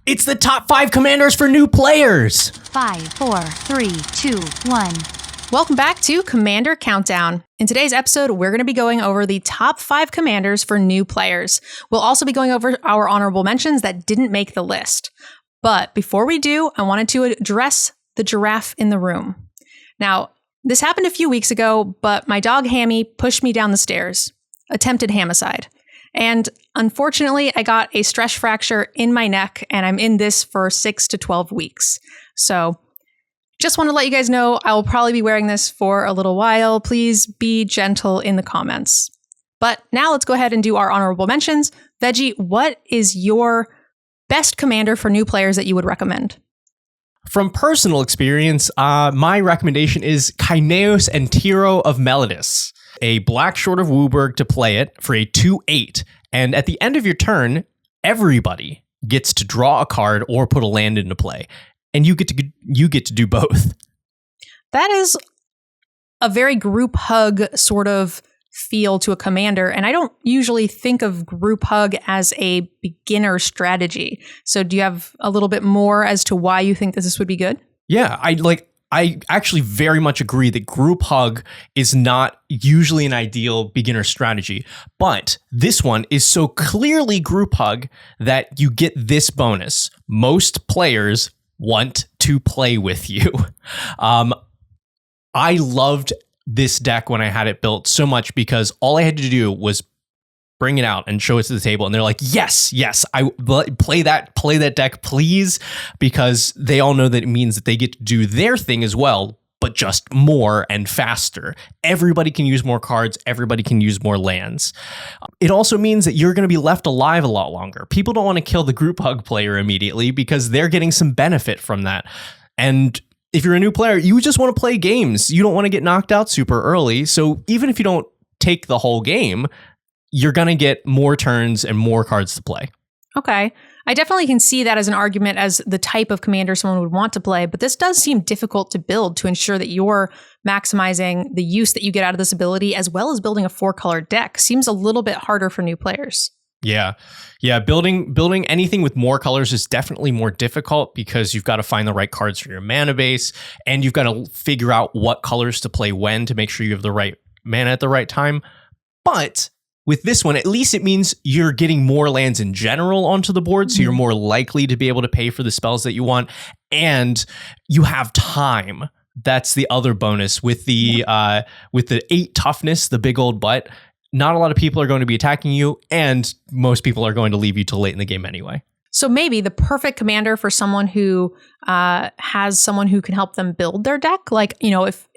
It's the top 5 commanders for new players. 5, 4, 3, 2, 1. Welcome back to Commander Countdown. In today's episode, we're going to be going over the top 5 commanders for new players. We'll also be going over our honorable mentions that didn't make the list. But before we do, I wanted to address the giraffe in the room. Now, this happened a few weeks ago, but my dog Hammy pushed me down the stairs. Attempted hamicide. And unfortunately, I got a stress fracture in my neck, and I'm in this for 6 to 12 weeks. So just want to let you guys know I will probably be wearing this for a little while. Please be gentle in the comments. But now let's go ahead and do our honorable mentions. Veggie, what is your best commander for new players that you would recommend? From personal experience, my recommendation is Kineos and Tiro of Melodis, a black short of Wooburg to play it for a 2/8. And at the end of your turn, everybody gets to draw a card or put a land into play. And you get to do both. That is a very group hug sort of feel to a commander. And I don't usually think of group hug as a beginner strategy. So do you have a little bit more as to why you think this would be good? Yeah, I actually very much agree that group hug is not usually an ideal beginner strategy, but this one is so clearly group hug that you get this bonus. Most players want to play with you. I loved this deck when I had it built so much because all I had to do was bring it out and show it to the table, and they're like, yes, I play that deck, please, because they all know that it means that they get to do their thing as well, but just more and faster. Everybody can use more cards. Everybody can use more lands. It also means that you're going to be left alive a lot longer. People don't want to kill the group hug player immediately because they're getting some benefit from that. And if you're a new player, you just want to play games. You don't want to get knocked out super early. So even if you don't take the whole game, you're going to get more turns and more cards to play. Okay. I definitely can see that as an argument as the type of commander someone would want to play, but this does seem difficult to build to ensure that you're maximizing the use that you get out of this ability, as well as building a 4-color deck. Seems a little bit harder for new players. Yeah. Building anything with more colors is definitely more difficult because you've got to find the right cards for your mana base, and you've got to figure out what colors to play when to make sure you have the right mana at the right time. But with this one, at least it means you're getting more lands in general onto the board, so you're more likely to be able to pay for the spells that you want, and you have time. That's the other bonus with the 8 toughness, the big old butt. Not a lot of people are going to be attacking you, and most people are going to leave you till late in the game anyway. So maybe the perfect commander for someone who has someone who can help them build their deck, like, you know, if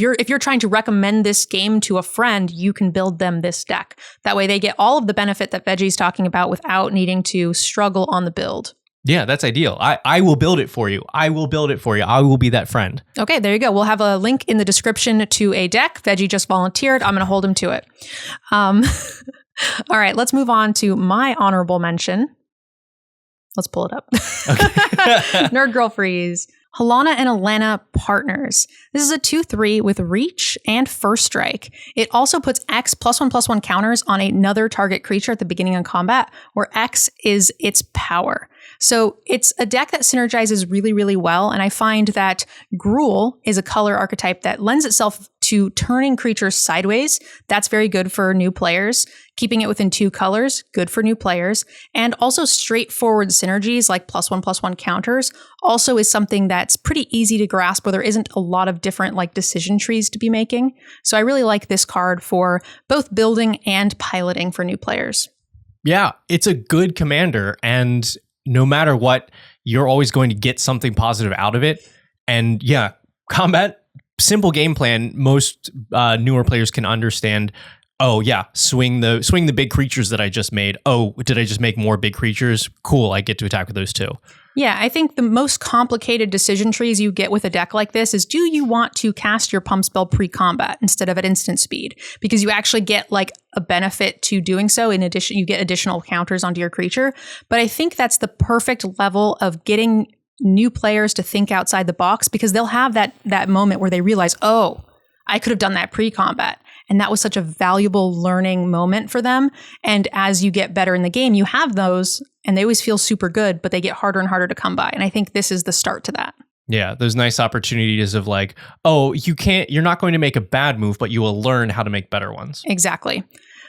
you're trying to recommend this game to a friend, you can build them this deck. That way they get all of the benefit that Veggie's talking about without needing to struggle on the build. Yeah, that's ideal. I will build it for you. I will be that friend. Okay, there you go. We'll have a link in the description to a deck. Veggie just volunteered. I'm going to hold him to it. All right, let's move on to my honorable mention. Let's pull it up. Okay. Nerd Girl Freeze. Halana and Elena Partners. This is a 2/3 with reach and first strike. It also puts X +1/+1 counters on another target creature at the beginning of combat, where X is its power. So it's a deck that synergizes really, really well. And I find that Gruul is a color archetype that lends itself to turning creatures sideways. That's very good for new players. Keeping it within 2 colors, good for new players. And also straightforward synergies like +1/+1 counters also is something that's pretty easy to grasp, where there isn't a lot of different like decision trees to be making. So I really like this card for both building and piloting for new players. Yeah, it's a good commander, and no matter what, you're always going to get something positive out of it. And yeah, combat, simple game plan, most newer players can understand. Oh yeah, swing the big creatures that I just made. Oh, did I just make more big creatures? Cool, I get to attack with those too. Yeah, I think the most complicated decision trees you get with a deck like this is, do you want to cast your pump spell pre-combat instead of at instant speed? Because you actually get like a benefit to doing so. In addition, you get additional counters onto your creature. But I think that's the perfect level of getting new players to think outside the box, because they'll have that moment where they realize, oh, I could have done that pre-combat. And that was such a valuable learning moment for them. And as you get better in the game, you have those and they always feel super good, but they get harder and harder to come by. And I think this is the start to that. Yeah, those nice opportunities of like, oh, you're not going to make a bad move, but you will learn how to make better ones. Exactly.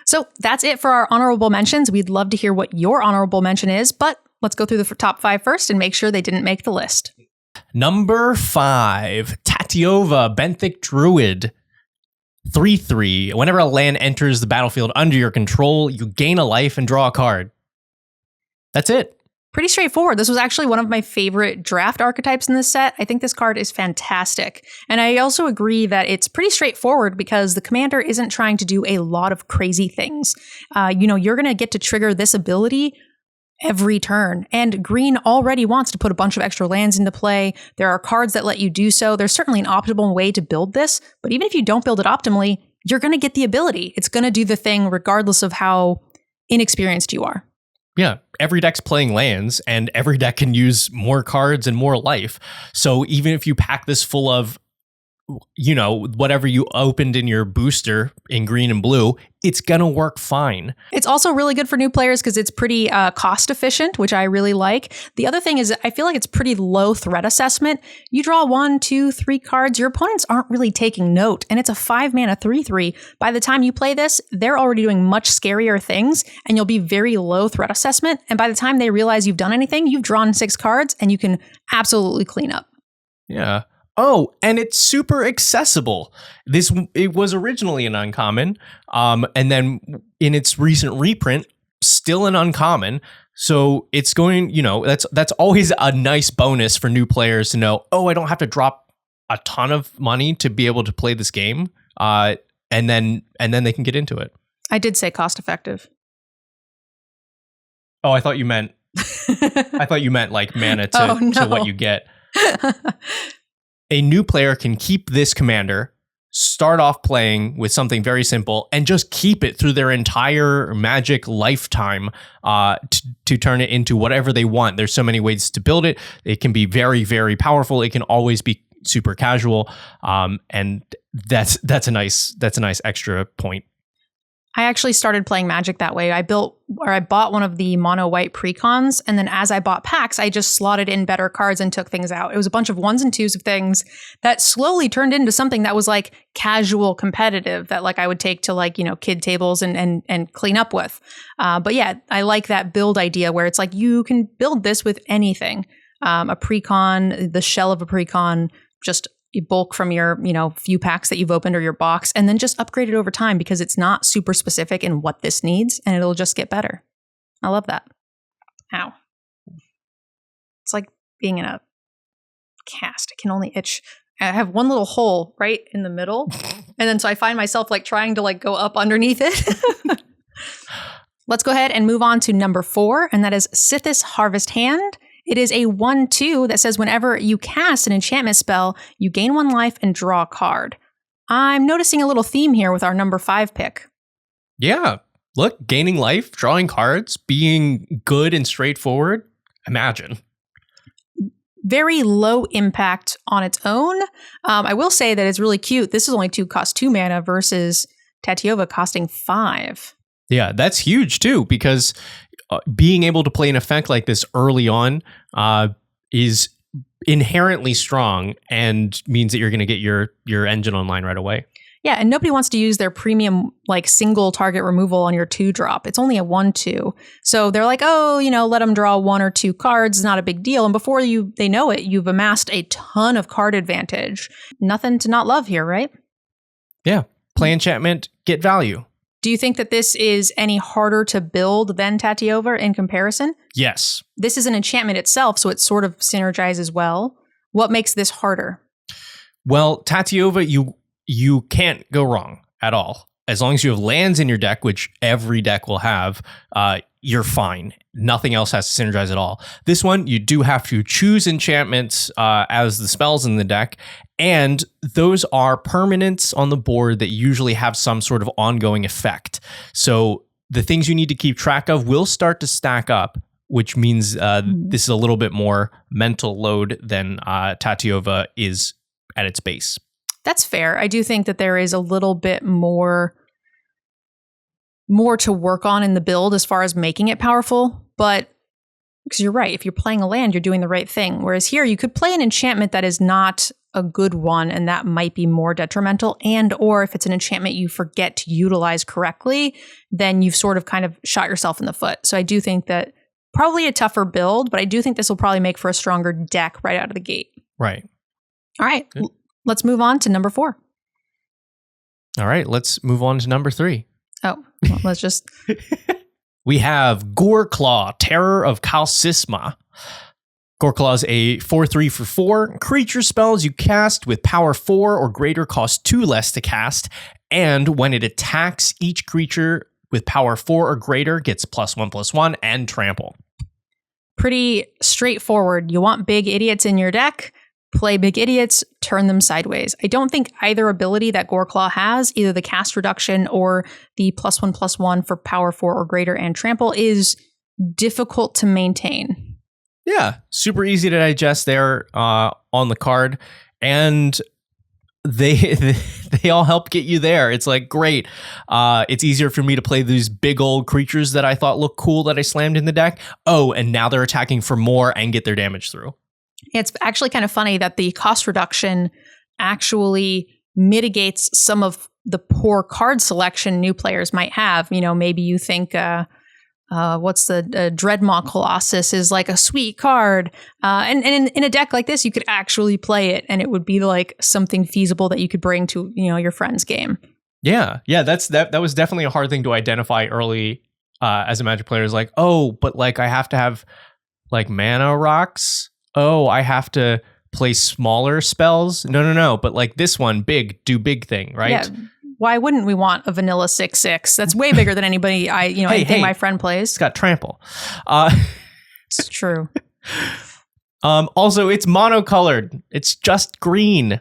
So that's it for our honorable mentions. We'd love to hear what your honorable mention is, but let's go through the top 5 first and make sure they didn't make the list. Number 5, Tatiova, Benthic Druid. 3/3. Whenever a land enters the battlefield under your control, you gain a life and draw a card. That's it. Pretty straightforward. This was actually one of my favorite draft archetypes in this set. I think this card is fantastic. And I also agree that it's pretty straightforward because the commander isn't trying to do a lot of crazy things. You're going to get to trigger this ability every turn. And green already wants to put a bunch of extra lands into play. There are cards that let you do so. There's certainly an optimal way to build this, but even if you don't build it optimally, you're going to get the ability. It's going to do the thing regardless of how inexperienced you are. Yeah, every deck's playing lands, and every deck can use more cards and more life. So even if you pack this full of, whatever you opened in your booster in green and blue, it's going to work fine. It's also really good for new players because it's pretty cost efficient, which I really like. The other thing is I feel like it's pretty low threat assessment. You draw 1, 2, 3 cards, your opponents aren't really taking note, and it's a 5-mana 3/3. By the time you play this, they're already doing much scarier things, and you'll be very low threat assessment. And by the time they realize you've done anything, you've drawn 6 cards, and you can absolutely clean up. Yeah. Oh, and it's super accessible. It was originally an uncommon, and then in its recent reprint, still an uncommon. So it's going, that's always a nice bonus for new players to know, oh, I don't have to drop a ton of money to be able to play this game. And then they can get into it. I did say cost effective. Oh, I thought you meant like mana to what you get. A new player can keep this commander, start off playing with something very simple, and just keep it through their entire Magic lifetime to turn it into whatever they want. There's so many ways to build it. It can be very, very powerful. It can always be super casual, and that's a nice extra point. I actually started playing Magic that way. I bought one of the mono white precons, and then as I bought packs, I just slotted in better cards and took things out. It was a bunch of 1s and 2s of things that slowly turned into something that was like casual competitive that like I would take to like, kid tables and clean up with. But yeah, I like that build idea where it's like you can build this with anything. A precon, the shell of a precon, just bulk from your, few packs that you've opened or your box, and then just upgrade it over time because it's not super specific in what this needs, and it'll just get better. I love that. Ow. It's like being in a cast. I can only itch. I have one little hole right in the middle, and then so I find myself like trying to like go up underneath it. Let's go ahead and move on to number 4, and that is Sithis Harvest Hand. It is a 1/2 that says whenever you cast an enchantment spell, you gain 1 life and draw a card. I'm noticing a little theme here with our number 5 pick. Yeah. Look, gaining life, drawing cards, being good and straightforward. Imagine. Very low impact on its own. I will say that it's really cute. This is only cost 2 mana versus Tatiova costing 5. Yeah, that's huge too, because being able to play an effect like this early on is inherently strong and means that you're going to get your engine online right away. Yeah, and nobody wants to use their premium like single target removal on your 2-drop. It's only a 1/2. So they're like, oh, let them draw 1 or 2 cards. It's not a big deal. And before they know it, you've amassed a ton of card advantage. Nothing to not love here, right? Yeah. Play enchantment, get value. Do you think that this is any harder to build than Tatiova in comparison? Yes. This is an enchantment itself, so it sort of synergizes well. What makes this harder? Well, Tatiova, you can't go wrong at all. As long as you have lands in your deck, which every deck will have, you're fine. Nothing else has to synergize at all. This one, you do have to choose enchantments as the spells in the deck, and those are permanents on the board that usually have some sort of ongoing effect. So the things you need to keep track of will start to stack up, which means this is a little bit more mental load than Tatiova is at its base. That's fair. I do think that there is a little bit more to work on in the build as far as making it powerful, but because you're right, if you're playing a land, you're doing the right thing. Whereas here, you could play an enchantment that is not a good one, and that might be more detrimental. And or if it's an enchantment you forget to utilize correctly, then you've sort of kind of shot yourself in the foot. So I do think that probably a tougher build, but I do think this will probably make for a stronger deck right out of the gate. Right. All right. Let's move on to number 4. All right. Let's move on to number 3. Oh, well, let's just... We have Goreclaw, Terror of Kalsisma. Goreclaw is a 4/3 for 4. Creature spells you cast with power 4 or greater cost 2 less to cast. And when it attacks, each creature with power 4 or greater gets +1/+1 and trample. Pretty straightforward. You want big idiots in your deck? Play big idiots, turn them sideways. I don't think either ability that Goreclaw has, either the cast reduction or the +1/+1 for power 4 or greater and trample, is difficult to maintain. Yeah, super easy to digest there on the card, and they all help get you there. It's like, great. It's easier for me to play these big old creatures that I thought looked cool that I slammed in the deck. Oh, and now they're attacking for more and get their damage through. It's actually kind of funny that the cost reduction actually mitigates some of the poor card selection new players might have. You know, maybe you think, what's the Dreadmaw Colossus is like a sweet card. And in a deck like this, you could actually play it and it would be like something feasible that you could bring to, you know, your friend's game. Yeah. That was definitely a hard thing to identify early as a Magic player. Is like, oh, but like I have to have like mana rocks. Oh, I have to play smaller spells. No. But like this one, big, do big thing, right? Yeah. Why wouldn't we want a vanilla 6/6? That's way bigger than anybody anything my friend plays. It's got trample. It's true. Also, it's monocolored. It's just green.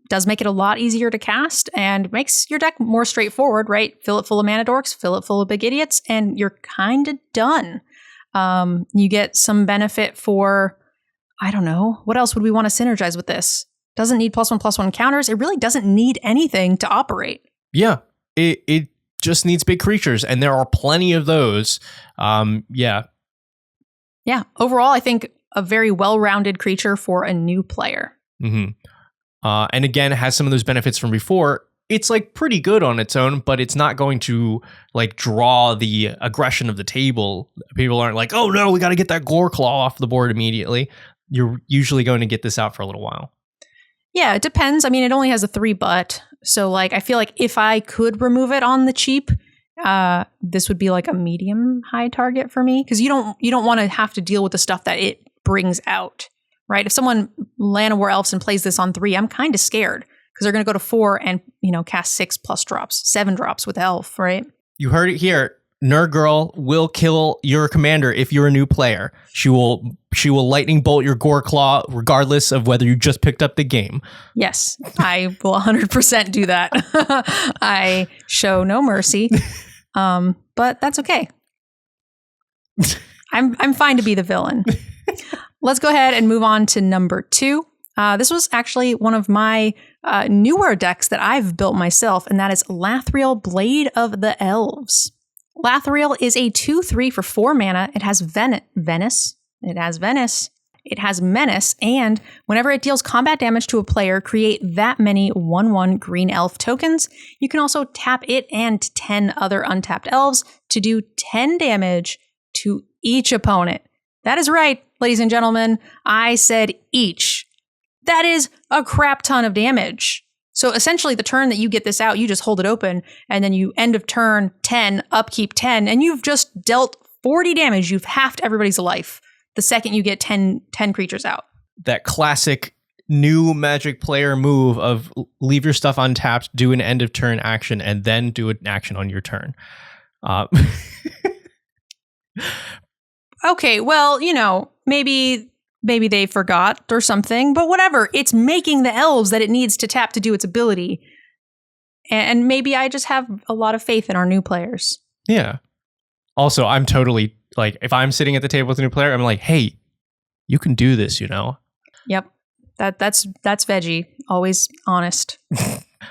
Does make it a lot easier to cast and makes your deck more straightforward, right? Fill it full of mana dorks, fill it full of big idiots, and you're kind of done. You get some benefit for, I don't know, what else would we want to synergize with this? Doesn't need +1/+1 counters. It really doesn't need anything to operate. Yeah, it just needs big creatures, and there are plenty of those. Yeah. Overall, I think a very well-rounded creature for a new player. Mm-hmm. And again, it has some of those benefits from before. It's like pretty good on its own, but it's not going to like draw the aggression of the table. People aren't like, oh no, we got to get that Goreclaw off the board immediately. You're usually going to get this out for a little while. Yeah, it depends. I mean, it only has a 3-but. So like, I feel like if I could remove it on the cheap, this would be like a medium high target for me. Cause you don't want to have to deal with the stuff that it brings out, right? If someone Land of War Elves and plays this on 3, I'm kind of scared. Because they're going to go to 4 and, cast 6+ drops, 7 drops with Elf, right? You heard it here. NerdGirl will kill your commander if you're a new player. She will lightning bolt your Goreclaw regardless of whether you just picked up the game. Yes, I will 100% do that. I show no mercy, but that's okay. I'm fine to be the villain. Let's go ahead and move on to number 2. This was actually one of my newer decks that I've built myself, and that is Lathril, Blade of the Elves. Lathril is a 2/3 for 4 mana. It has Menace, and whenever it deals combat damage to a player, create that many 1/1 green elf tokens. You can also tap it and 10 other untapped elves to do 10 damage to each opponent. That is right, ladies and gentlemen. I said each. That is a crap ton of damage. So essentially the turn that you get this out, you just hold it open and then you end of turn 10, upkeep 10, and you've just dealt 40 damage. You've halved everybody's life the second you get 10 creatures out. That classic new Magic player move of leave your stuff untapped, do an end of turn action, and then do an action on your turn. Okay, well, maybe they forgot or something, but whatever. It's making the elves that it needs to tap to do its ability. And maybe I just have a lot of faith in our new players. Yeah. Also, I'm totally like, if I'm sitting at the table with a new player, I'm like, hey, you can do this, Yep. That's Veggie, always honest.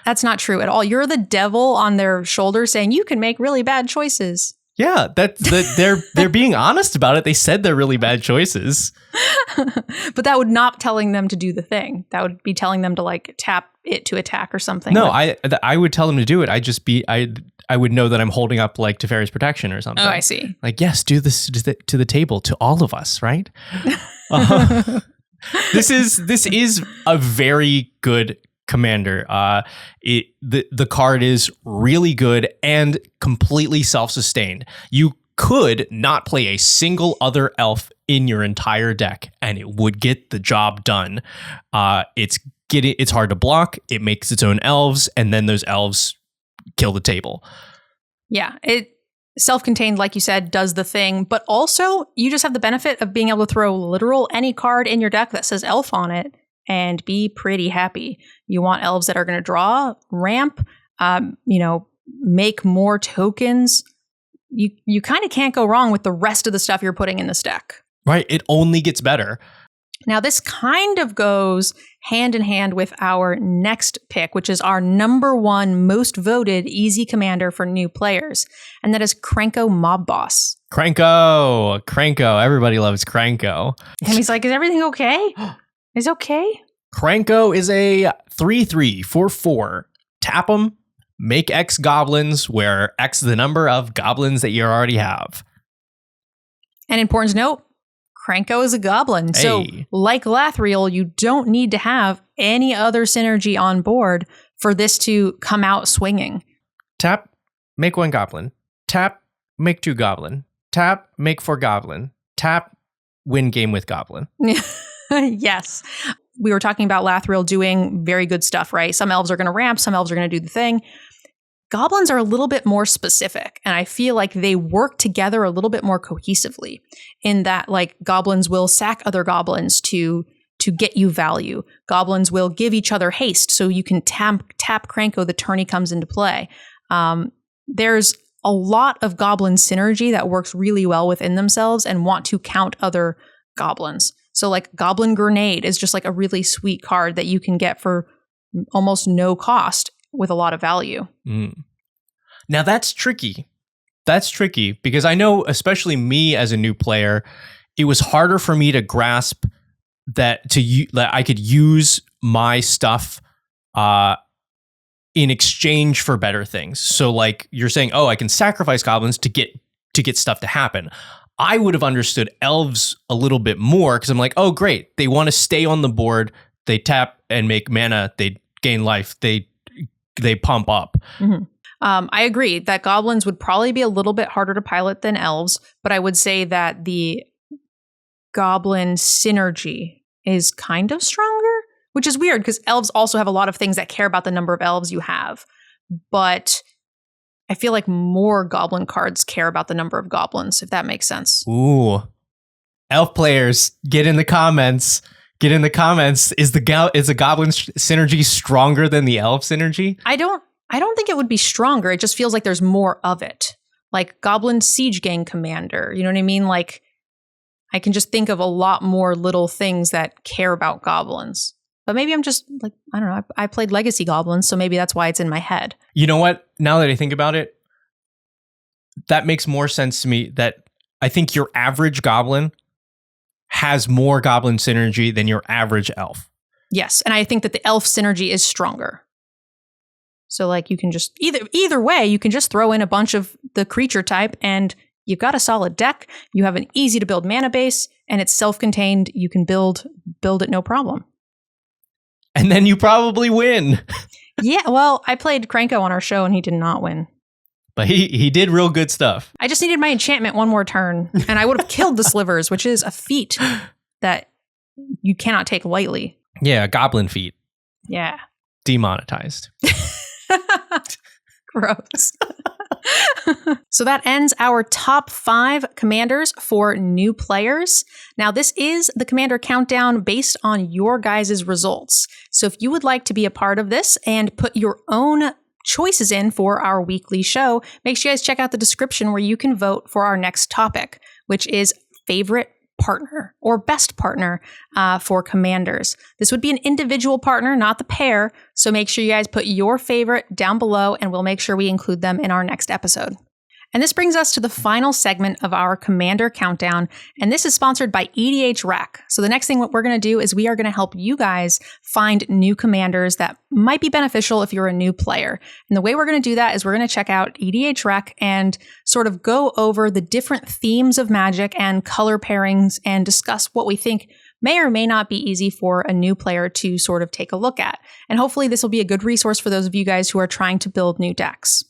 That's not true at all. You're the devil on their shoulder saying you can make really bad choices. Yeah, they're being honest about it. They said they're really bad choices. But that would not telling them to do the thing. That would be telling them to like tap it to attack or something. No, I would tell them to do it. I would know that I'm holding up like Teferi's protection or something. Oh, I see. Like, yes, do this to the table, to all of us, right? This is a very good commander. The card is really good and completely self-sustained. You could not play a single other elf in your entire deck, and it would get the job done. It's hard to block. It makes its own elves, and then those elves kill the table. Yeah, it self-contained, like you said, does the thing, but also you just have the benefit of being able to throw literal any card in your deck that says elf on it and be pretty happy. You want elves that are going to draw, ramp, make more tokens. You kind of can't go wrong with the rest of the stuff you're putting in this deck. Right, it only gets better. Now, this kind of goes hand in hand with our next pick, which is our number one most voted easy commander for new players, and that is Krenko Mob Boss. Krenko. Everybody loves Krenko. And he's like, is everything okay? Is okay? Krenko is a 3/3 for 4. Tap them, make X goblins, where X is the number of goblins that you already have. And important to note, Krenko is a goblin. Hey. So like Lathreel, you don't need to have any other synergy on board for this to come out swinging. Tap, make 1 goblin. Tap, make 2 goblin. Tap, make 4 goblin. Tap, win game with goblin. Yes. We were talking about Lathreel doing very good stuff, right? Some elves are going to ramp, some elves are going to do the thing. Goblins are a little bit more specific, and I feel like they work together a little bit more cohesively in that, like, goblins will sack other goblins to get you value. Goblins will give each other haste so you can tap Krenko the turn he comes into play. There's a lot of goblin synergy that works really well within themselves and want to count other goblins. So like Goblin Grenade is just like a really sweet card that you can get for almost no cost with a lot of value. Now that's tricky. That's tricky because I know, especially me as a new player, it was harder for me to grasp that I could use my stuff in exchange for better things. So like you're saying, oh, I can sacrifice goblins to get stuff to happen. I would have understood elves a little bit more because I'm like, oh, great. They want to stay on the board. They tap and make mana. They gain life. They pump up. Mm-hmm. I agree that goblins would probably be a little bit harder to pilot than elves, but I would say that the goblin synergy is kind of stronger, which is weird because elves also have a lot of things that care about the number of elves you have. But I feel like more goblin cards care about the number of goblins, if that makes sense. Ooh. Elf players, get in the comments. Get in the comments. Is the goblin synergy stronger than the elf synergy? I don't think it would be stronger. It just feels like there's more of it. Like Goblin Siege Gang Commander. You know what I mean? Like I can just think of a lot more little things that care about goblins. But maybe I'm just like, I don't know. I played Legacy Goblins, so maybe that's why it's in my head. You know what? Now that I think about it, that makes more sense to me that I think your average goblin has more goblin synergy than your average elf. Yes, and I think that the elf synergy is stronger. So like you can just, either way, you can just throw in a bunch of the creature type and you've got a solid deck. You have an easy to build mana base and it's self-contained. You can build it no problem. And then you probably win. Yeah, well, I played Krenko on our show and he did not win. But he did real good stuff. I just needed my enchantment one more turn and I would have killed the slivers, which is a feat that you cannot take lightly. Yeah, goblin feat. Yeah. Demonetized. Gross. So that ends our top 5 commanders for new players. Now, this is the commander countdown based on your guys' results. So if you would like to be a part of this and put your own choices in for our weekly show, make sure you guys check out the description where you can vote for our next topic, which is favorite partner or best partner for commanders. This would be an individual partner, not the pair. So make sure you guys put your favorite down below and we'll make sure we include them in our next episode. And this brings us to the final segment of our Commander Countdown, and this is sponsored by EDHRec. So the next thing what we're going to do is we are going to help you guys find new commanders that might be beneficial if you're a new player. And the way we're going to do that is we're going to check out EDHRec and sort of go over the different themes of Magic and color pairings and discuss what we think may or may not be easy for a new player to sort of take a look at. And hopefully this will be a good resource for those of you guys who are trying to build new decks.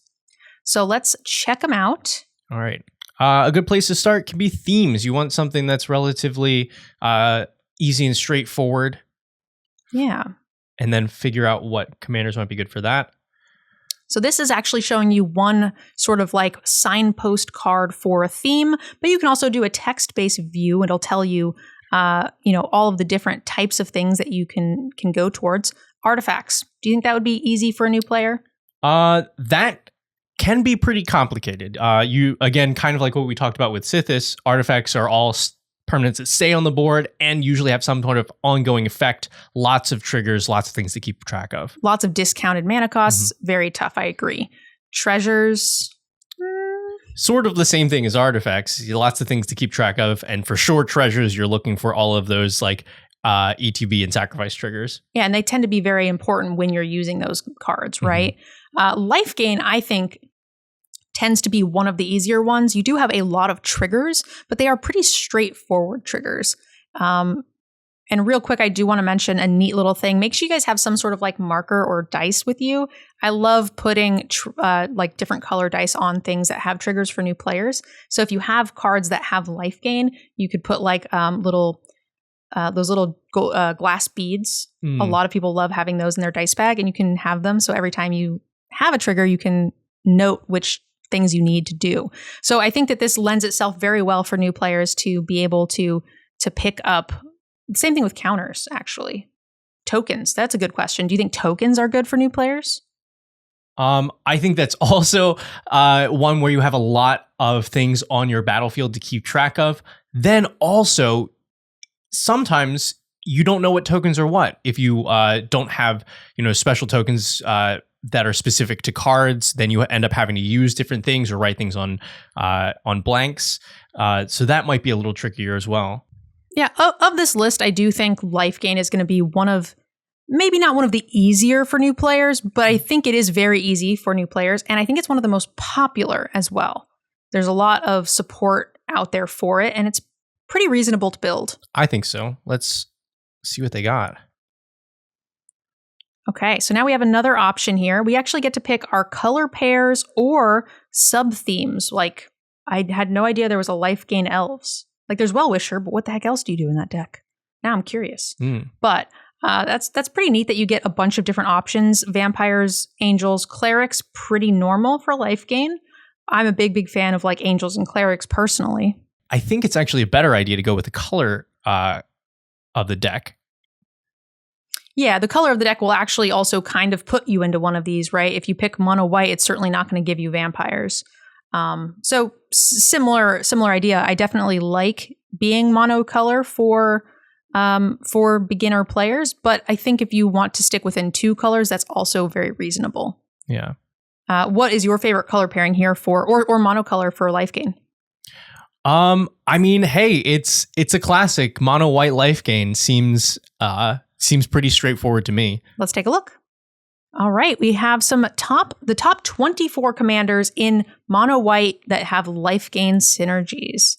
So let's check them out. All right. A good place to start can be themes. You want something that's relatively easy and straightforward. Yeah. And then figure out what commanders might be good for that. So this is actually showing you one sort of like signpost card for a theme, but you can also do a text-based view. It'll tell you, all of the different types of things that you can go towards. Artifacts. Do you think that would be easy for a new player? That can be pretty complicated. You, again, kind of like what we talked about with Sithis, artifacts are all permanents that stay on the board and usually have some sort of ongoing effect. Lots of triggers, lots of things to keep track of. Lots of discounted mana costs. Very tough, I agree. Treasures. Sort of the same thing as artifacts. Lots of things to keep track of. And for sure, treasures, you're looking for all of those like ETB and sacrifice triggers. Yeah, and they tend to be very important when you're using those cards, right? Life gain, I think, tends to be one of the easier ones. You do have a lot of triggers, but they are pretty straightforward triggers. And real quick, I do want to mention a neat little thing. Make sure you guys have some sort of like marker or dice with you. I love putting like different color dice on things that have triggers for new players. So if you have cards that have life gain, you could put like those little glass beads. A lot of people love having those in their dice bag, and you can have them. So every time you have a trigger, you can note which things you need to do. So I think that this lends itself very well for new players to be able to pick up. Same thing with counters, actually. Tokens. That's a good question. Do you think tokens are good for new players? I think that's also one where you have a lot of things on your battlefield to keep track of. Then also, sometimes you don't know what tokens are what. If you don't have, special tokens that are specific to cards, then you end up having to use different things or write things on blanks. So that might be a little trickier as well. Yeah, of this list, I do think life gain is going to be maybe not one of the easier for new players, but I think it is very easy for new players. And I think it's one of the most popular as well. There's a lot of support out there for it, and it's pretty reasonable to build. I think so. Let's see what they got. Okay, so now we have another option here. We actually get to pick our color pairs or sub-themes. Like, I had no idea there was a life gain elves. Like, there's Well-Wisher, but what the heck else do you do in that deck? Now I'm curious. But that's pretty neat that you get a bunch of different options. Vampires, angels, clerics, pretty normal for life gain. I'm a big fan of like angels and clerics personally. I think it's actually a better idea to go with the color of the deck. Yeah, the color of the deck will actually also kind of put you into one of these, right? If you pick mono white, it's certainly not going to give you vampires. So similar idea. I definitely like being monocolor for beginner players, but I think if you want to stick within two colors, that's also very reasonable. Yeah. What is your favorite color pairing here for, or monocolor for life gain? I mean, hey, it's a classic. Mono white life gain seems pretty straightforward to me. Let's take a look. All right, we have the top 24 commanders in mono white that have life gain synergies.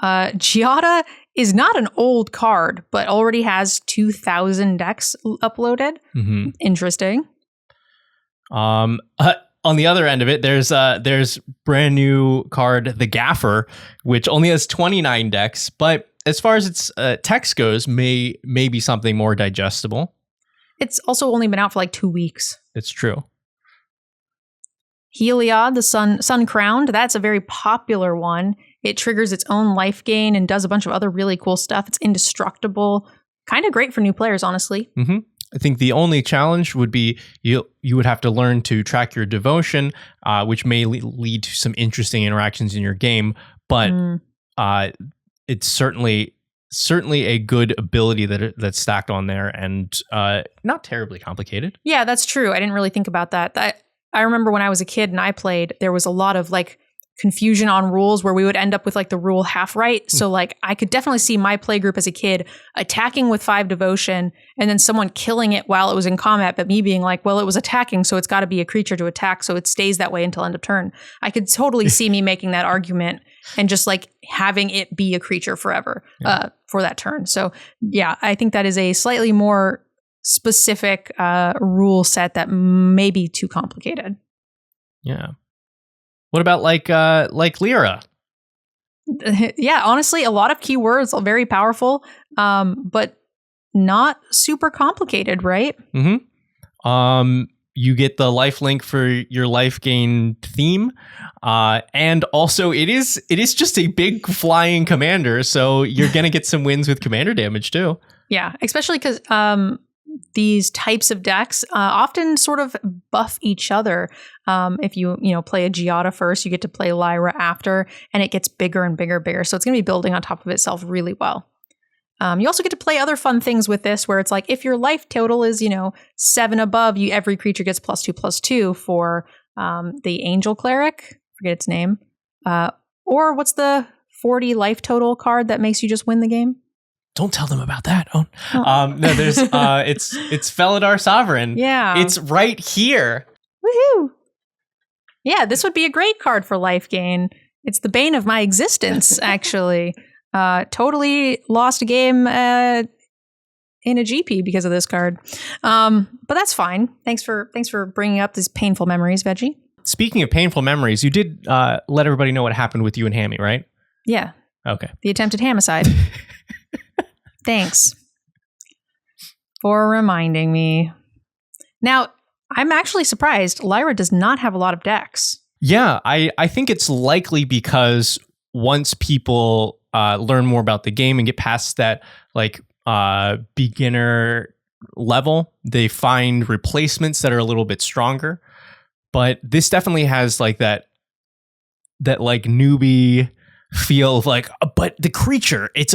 Giada is not an old card, but already has 2,000 decks uploaded. Interesting. On the other end of it, there's brand new card, the Gaffer, which only has 29 decks, but as far as its text goes, may be something more digestible. It's also only been out for like 2 weeks. It's true. Heliod, the Sun Crowned, that's a very popular one. It triggers its own life gain and does a bunch of other really cool stuff. It's indestructible. Kind of great for new players, honestly. I think the only challenge would be you would have to learn to track your devotion, which may lead to some interesting interactions in your game. But it's certainly a good ability that's stacked on there, and not terribly complicated. Yeah, that's true. I didn't really think about that. I remember when I was a kid and I played, there was a lot of like confusion on rules where we would end up with like the rule half right. So like I could definitely see my play group as a kid attacking with 5 devotion and then someone killing it while it was in combat, but me being like, well, it was attacking, so it's got to be a creature to attack, so it stays that way until end of turn. I could totally see me making that argument and just like having it be a creature forever for that turn. So yeah, I think that is a slightly more specific rule set that may be too complicated. Yeah. What about like Lyra? Yeah, honestly, a lot of keywords, very powerful, but not super complicated, right? Mm-hmm. You get the life link for your life gain theme, and also it is just a big flying commander, so you're gonna get some wins with commander damage too. Yeah, especially because these types of decks often sort of buff each other. If you play a Giada first, you get to play Lyra after, and it gets bigger and bigger and bigger. So it's going to be building on top of itself really well. You also get to play other fun things with this, where it's like if your life total is 7 above, every creature gets +2/+2 for the Angel Cleric. Forget its name. Or what's the 40 life total card that makes you just win the game? Don't tell them about that. Oh. No, there's it's Felidar Sovereign. Yeah, it's right here. Woohoo! Yeah, this would be a great card for life gain. It's the bane of my existence, actually. Totally lost a game in a GP because of this card. But that's fine. Thanks for bringing up these painful memories, Veggie. Speaking of painful memories, you did let everybody know what happened with you and Hammy, right? Yeah. Okay. The attempted hamicide. Thanks for reminding me. Now, I'm actually surprised. Lyra does not have a lot of decks. Yeah, I think it's likely because once people learn more about the game and get past that beginner level, they find replacements that are a little bit stronger. But this definitely has like that newbie feel of like, but the creature, it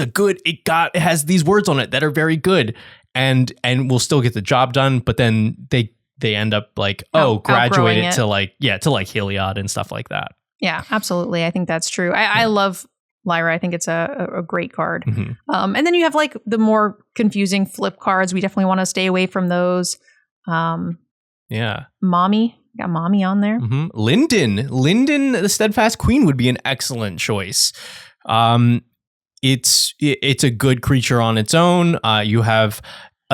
has these words on it that are very good and will still get the job done, but then they end up like graduated to Heliod and stuff like that. Yeah, absolutely. I think that's true. I love Lyra. I think it's a great card. Mm-hmm. And then you have like the more confusing flip cards. We definitely want to stay away from those. Yeah. Mommy. Got Mommy on there. Mm-hmm. Linden, the Steadfast Queen would be an excellent choice. It's a good creature on its own. You have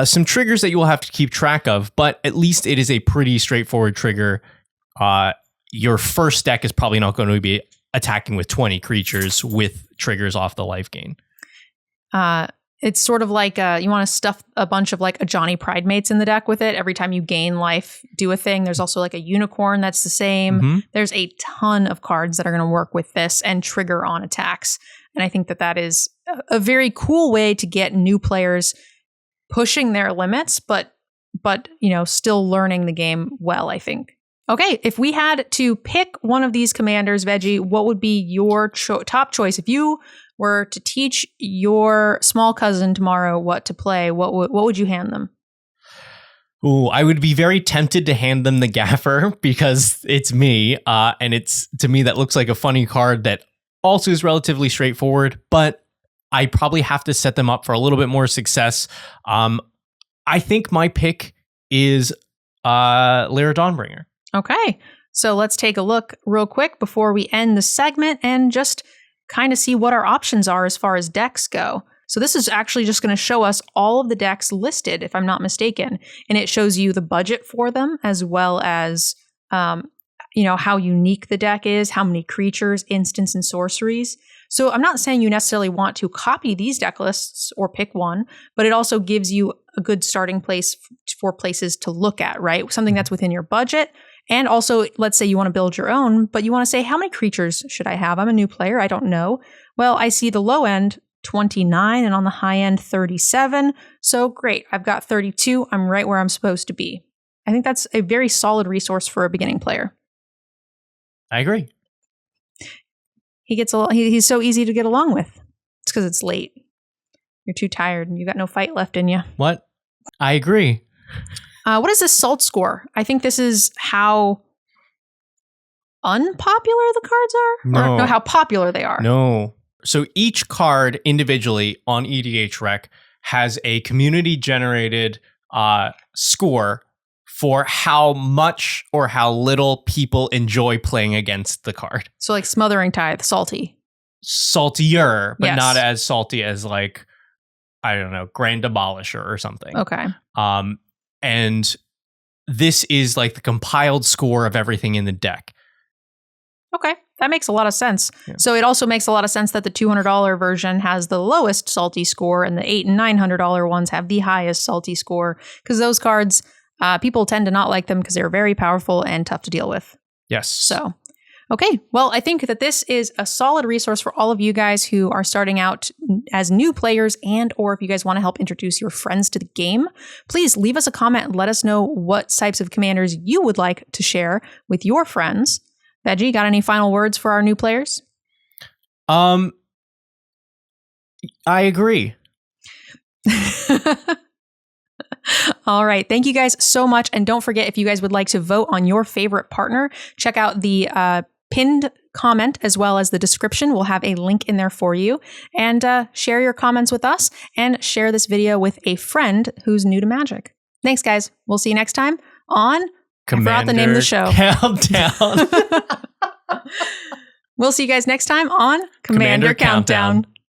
some triggers that you will have to keep track of, but at least it is a pretty straightforward trigger. Your first deck is probably not going to be attacking with 20 creatures with triggers off the life gain. It's sort of like you want to stuff a bunch of like a Johnny Pridemates in the deck with it. Every time you gain life, do a thing. There's also like a unicorn that's the same. Mm-hmm. There's a ton of cards that are going to work with this and trigger on attacks. And I think that is a very cool way to get new players pushing their limits, but still learning the game well, I think. Okay, if we had to pick one of these commanders, Veggie, what would be your top choice? If you were to teach your small cousin tomorrow what to play, what would you hand them? Ooh, I would be very tempted to hand them the Gaffer because it's me, and it's, to me, that looks like a funny card that also is relatively straightforward, but I probably have to set them up for a little bit more success. I think my pick is Lyra Dawnbringer. Okay, so let's take a look real quick before we end the segment and just kind of see what our options are as far as decks go. So this is actually just going to show us all of the decks listed, if I'm not mistaken, and it shows you the budget for them as well as how unique the deck is, how many creatures, instants, and sorceries. So I'm not saying you necessarily want to copy these deck lists or pick one, but it also gives you a good starting place for places to look at, right? Something that's within your budget. And also, let's say you want to build your own, but you want to say, how many creatures should I have? I'm a new player. I don't know. Well, I see the low end, 29, and on the high end, 37. So great. I've got 32. I'm right where I'm supposed to be. I think that's a very solid resource for a beginning player. I agree. He's so easy to get along with. It's because it's late. You're too tired and you got no fight left in you. What? I agree. What is this salt score? I think this is how unpopular the cards are? No. Or no, how popular they are. No. So each card individually on EDHRec has a community-generated score for how much or how little people enjoy playing against the card. So like Smothering Tithe, salty. Saltier, but Yes. not as salty as like, I don't know, Grand Abolisher or something. Okay. And this is like the compiled score of everything in the deck. Okay. That makes a lot of sense. Yeah. So it also makes a lot of sense that the $200 version has the lowest salty score and the $800 and $900 ones have the highest salty score, because those cards, people tend to not like them because they're very powerful and tough to deal with. Yes. So, okay. Well, I think that this is a solid resource for all of you guys who are starting out as new players, and or if you guys want to help introduce your friends to the game, please leave us a comment and let us know what types of commanders you would like to share with your friends. Veggie, got any final words for our new players? I agree. All right. Thank you guys so much. And don't forget, if you guys would like to vote on your favorite partner, check out the pinned comment as well as the description. We'll have a link in there for you. And share your comments with us and share this video with a friend who's new to Magic. Thanks, guys. We'll see you next time on Commander I forgot the name of the show. Countdown. We'll see you guys next time on Commander Countdown.